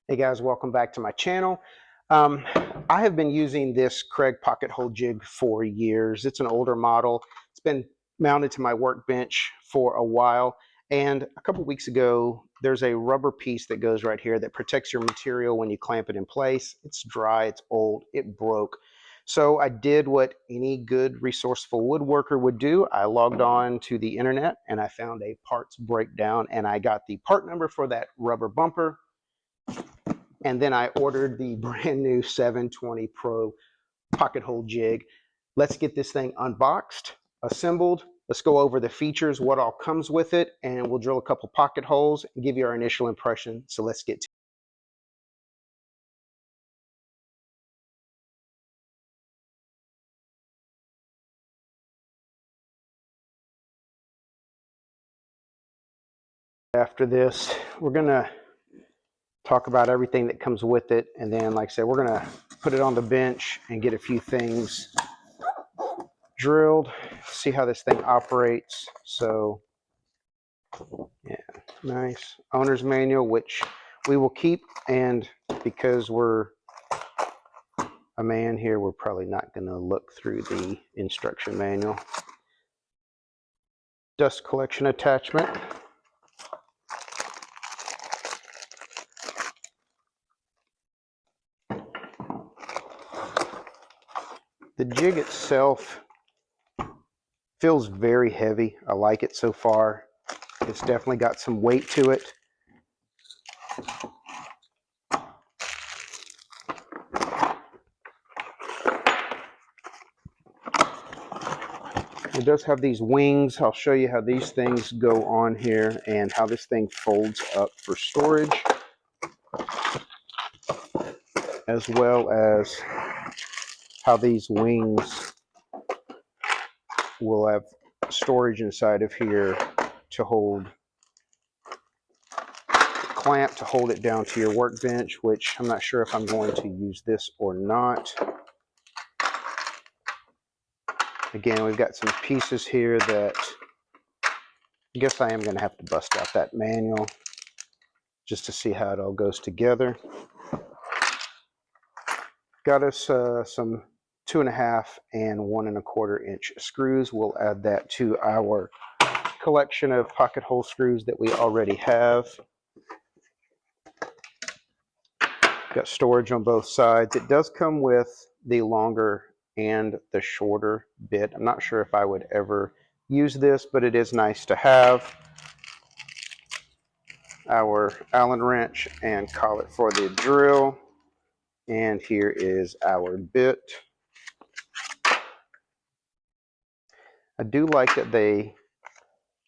Hey guys, welcome back to my channel. I have been using this Kreg pocket hole jig for years. It's an older model. It's been mounted to my workbench for a while. And a couple weeks ago, there's a rubber piece that goes right here that protects your material when you clamp it in place. It's dry, it's old, it broke. So I did what any good resourceful woodworker would do. I logged on to the internet and I found a parts breakdown, and I got the part number for that rubber bumper. And then I ordered the brand new 720 Pro pocket hole jig. Let's get this thing unboxed, assembled. Let's go over the features, what all comes with it, and we'll drill a couple pocket holes and give you our initial impression. So let's get to it. After this, we're gonna talk about everything that comes with it, and then, like I said, we're gonna put it on the bench and get a few things drilled, see how this thing operates. So yeah, nice owner's manual, which we will keep, and because we're a man here, we're probably not going to look through the instruction manual. Dust collection attachment. The jig itself feels very heavy. I like it so far. It's definitely got some weight to it. It does have these wings. I'll show you how these things go on here and how this thing folds up for storage, as well as how these wings will have storage inside of here to hold clamp to hold it down to your workbench, which I'm not sure if I'm going to use this or not. Again, we've got some pieces here that I guess I am going to have to bust out that manual just to see how it all goes together. Got us some 2.5 and 1 1/4 inch screws. We'll add that to our collection of pocket hole screws that we already have. Got storage on both sides. It does come with the longer and the shorter bit. I'm not sure if I would ever use this, but it is nice to have. Our Allen wrench and collet for the drill. And here is our bit. I do like that they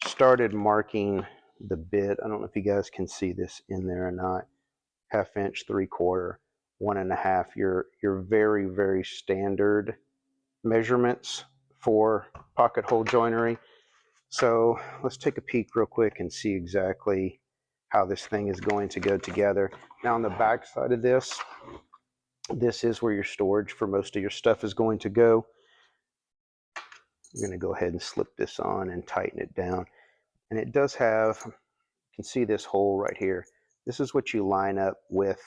started marking the bit. I don't know if you guys can see this in there or not. 1/2 inch, 3/4, 1 1/2. Your very, very standard measurements for pocket hole joinery. So let's take a peek real quick and see exactly how this thing is going to go together. Now on the back side of this, this is where your storage for most of your stuff is going to go. I'm going to go ahead and slip this on and tighten it down. And it does have, you can see this hole right here. This is what you line up with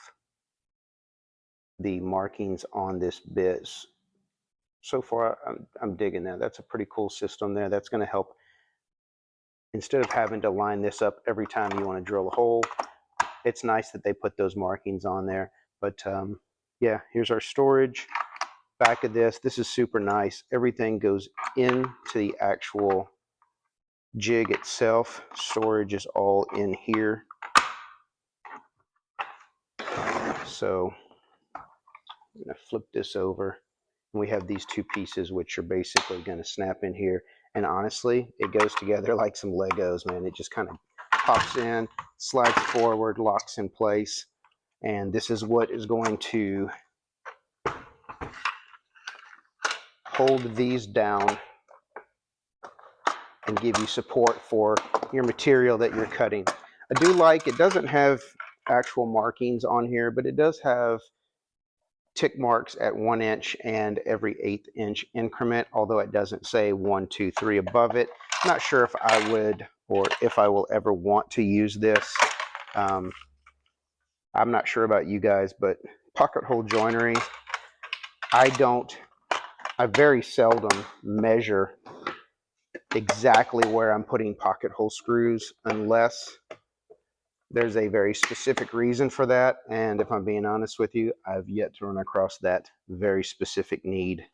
the markings on this bit. So far, I'm digging that. That's a pretty cool system there. That's going to help. Instead of having to line this up every time you want to drill a hole, it's nice that they put those markings on there. But yeah, here's our storage. Back of this is super nice. Everything goes into the actual jig itself. Storage is all in here. So I'm going to flip this over. And we have these two pieces which are basically going to snap in here. And honestly, it goes together like some Legos, man. It just kind of pops in, slides forward, locks in place. And this is what is going to hold these down and give you support for your material that you're cutting. I do like, it doesn't have actual markings on here, but it does have tick marks at 1 inch and every 1/8 inch increment, although it doesn't say 1, 2, 3 above it. I'm not sure if I would or if I will ever want to use this. I'm not sure about you guys, but pocket hole joinery, I very seldom measure exactly where I'm putting pocket hole screws unless there's a very specific reason for that. And if I'm being honest with you, I've yet to run across that very specific need.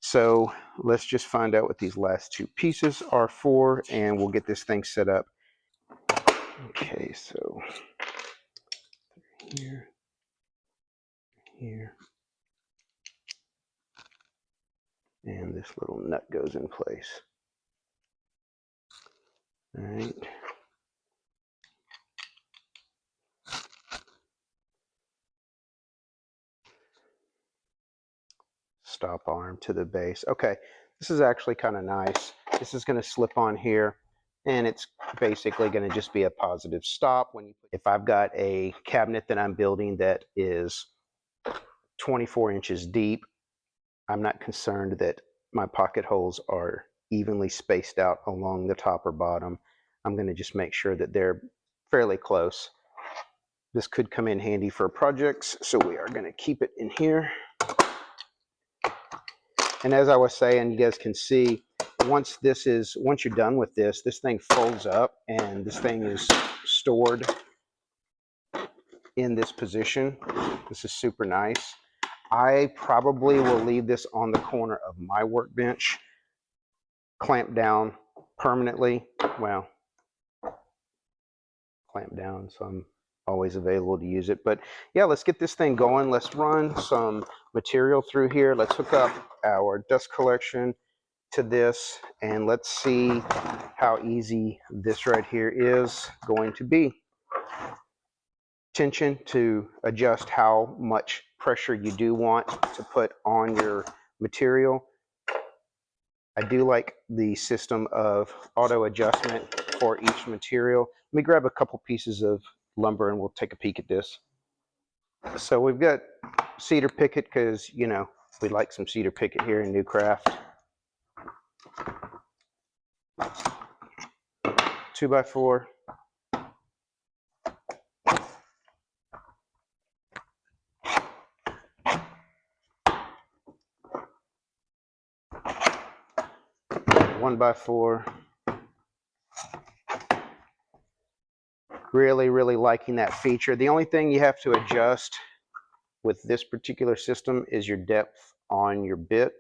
So let's just find out what these last two pieces are for, and we'll get this thing set up. Okay, so here, here, and this little nut goes in place. All right. Stop arm to the base. Okay, this is actually kind of nice. This is going to slip on here, and it's basically going to just be a positive stop. If I've got a cabinet that I'm building that is 24 inches deep, I'm not concerned that my pocket holes are evenly spaced out along the top or bottom. I'm going to just make sure that they're fairly close. This could come in handy for projects, so we are going to keep it in here. And as I was saying, you guys can see, once you're done with this, this thing folds up and this thing is stored in this position. This is super nice. I probably will leave this on the corner of my workbench, clamped down permanently. Well, clamped down, so I'm always available to use it. But yeah, let's get this thing going. Let's run some material through here. Let's hook up our dust collection to this, and let's see how easy this right here is going to be. Tension to adjust how much pressure you do want to put on your material. I do like the system of auto adjustment for each material. Let me grab a couple pieces of lumber and we'll take a peek at this. So we've got cedar picket because, you know, we like some cedar picket here in Newcraft. 2x4. One by 4. Really liking that feature. The only thing you have to adjust with this particular system is your depth on your bit.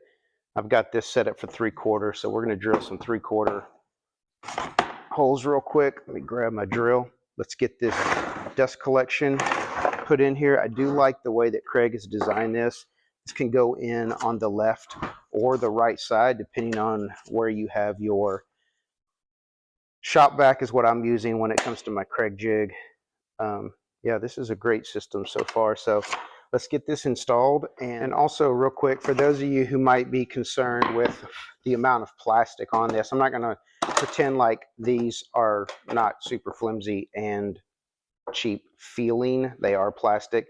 I've got this set up for 3/4, so we're going to drill some 3/4 holes real quick. Let me grab my drill. Let's get this dust collection put in here. I do like the way that Kreg has designed this. This can go in on the left or the right side, depending on where you have your shop vac is what I'm using when it comes to my Kreg jig. Yeah, this is a great system so far. So let's get this installed. And also real quick, for those of you who might be concerned with the amount of plastic on this, I'm not going to pretend like these are not super flimsy and cheap feeling. They are plastic.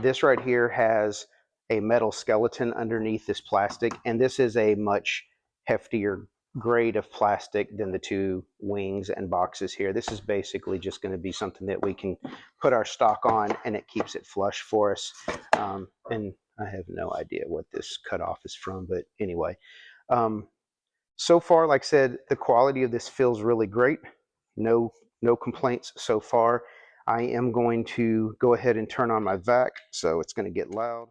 This right here has a metal skeleton underneath this plastic, and this is a much heftier grade of plastic than the two wings and boxes here. This is basically just going to be something that we can put our stock on and it keeps it flush for us. And I have no idea what this cutoff is from, but anyway. So far, like I said, the quality of this feels really great. No complaints so far. I am going to go ahead and turn on my vac, so it's going to get loud.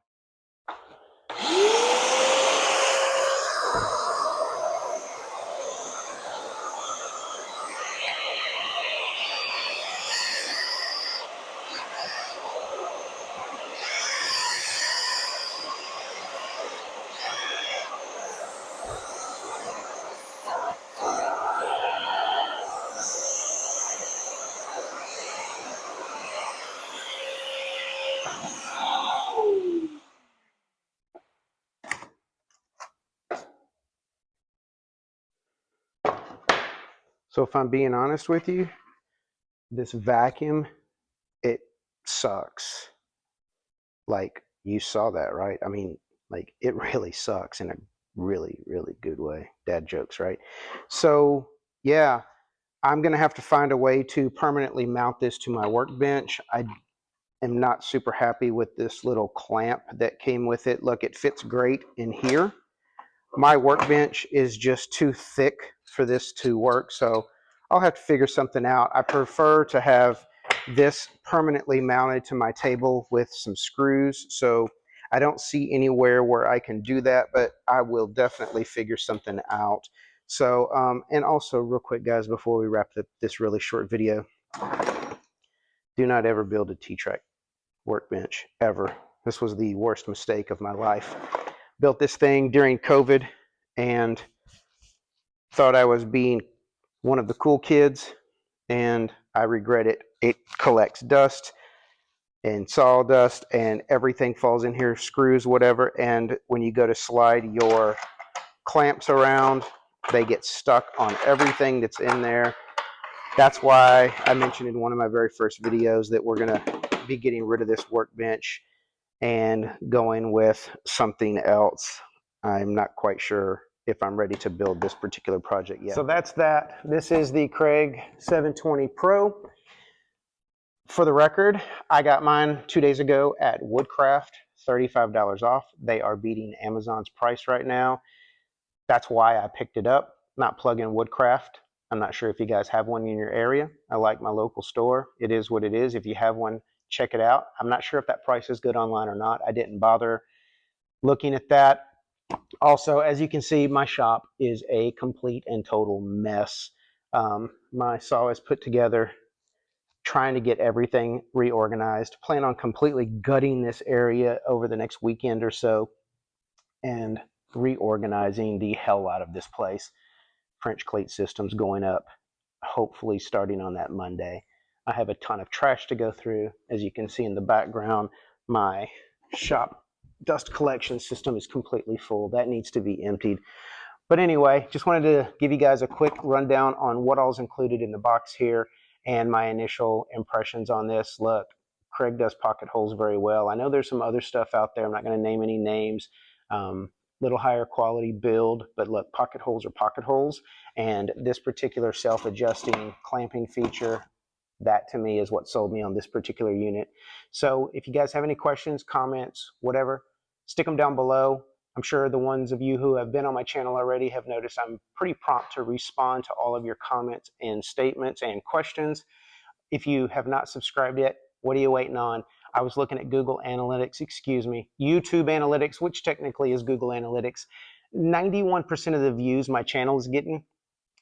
So if I'm being honest with you, this vacuum, it sucks. Like, you saw that, right? I mean, like, it really sucks in a really good way. Dad jokes, right? So yeah, I'm gonna have to find a way to permanently mount this to my workbench. am not super happy with this little clamp that came with it. Look, it fits great in here. My workbench is just too thick for this to work, so I'll have to figure something out. I prefer to have this permanently mounted to my table with some screws, so I don't see anywhere where I can do that, but I will definitely figure something out. So, and also real quick, guys, before we wrap up this really short video, do not ever build a T-track workbench, ever. This was the worst mistake of my life. Built this thing during COVID and thought I was being one of the cool kids, and I regret it. It collects dust and sawdust and everything falls in here, screws, whatever, and when you go to slide your clamps around, they get stuck on everything that's in there. That's why I mentioned in one of my very first videos that we're going to be getting rid of this workbench and going with something else. I'm not quite sure if I'm ready to build this particular project yet. So that's that. This is the Kreg 720 Pro. For the record, I got mine 2 days ago at Woodcraft, $35 off. They are beating Amazon's price right now. That's why I picked it up, not plug-in Woodcraft. I'm not sure if you guys have one in your area. I like my local store. It is what it is. If you have one, check it out. I'm not sure if that price is good online or not. I didn't bother looking at that. Also, as you can see, my shop is a complete and total mess. My saw is put together, trying to get everything reorganized. Plan on completely gutting this area over the next weekend or so and reorganizing the hell out of this place. French cleat systems going up, hopefully starting on that Monday. I have a ton of trash to go through. As you can see in the background, my shop dust collection system is completely full. That needs to be emptied. But anyway, just wanted to give you guys a quick rundown on what all's included in the box here and my initial impressions on this. Look, Kreg does pocket holes very well. I know there's some other stuff out there. I'm not going to name any names. Little higher quality build, but look, pocket holes are pocket holes, and this particular self-adjusting clamping feature, that to me is what sold me on this particular unit. So if you guys have any questions, comments, whatever, stick them down below. I'm sure the ones of you who have been on my channel already have noticed I'm pretty prompt to respond to all of your comments and statements and questions. If you have not subscribed yet, what are you waiting on? I was looking at Google Analytics, YouTube Analytics, which technically is Google Analytics. 91% of the views my channel is getting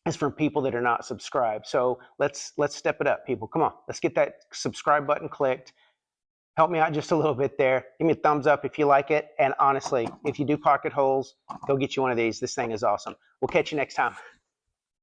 is from people that are not subscribed. So let's step it up, people. Come on, let's get that subscribe button clicked. Help me out just a little bit there. Give me a thumbs up if you like it. And honestly, if you do pocket holes, go get you one of these. This thing is awesome. We'll catch you next time.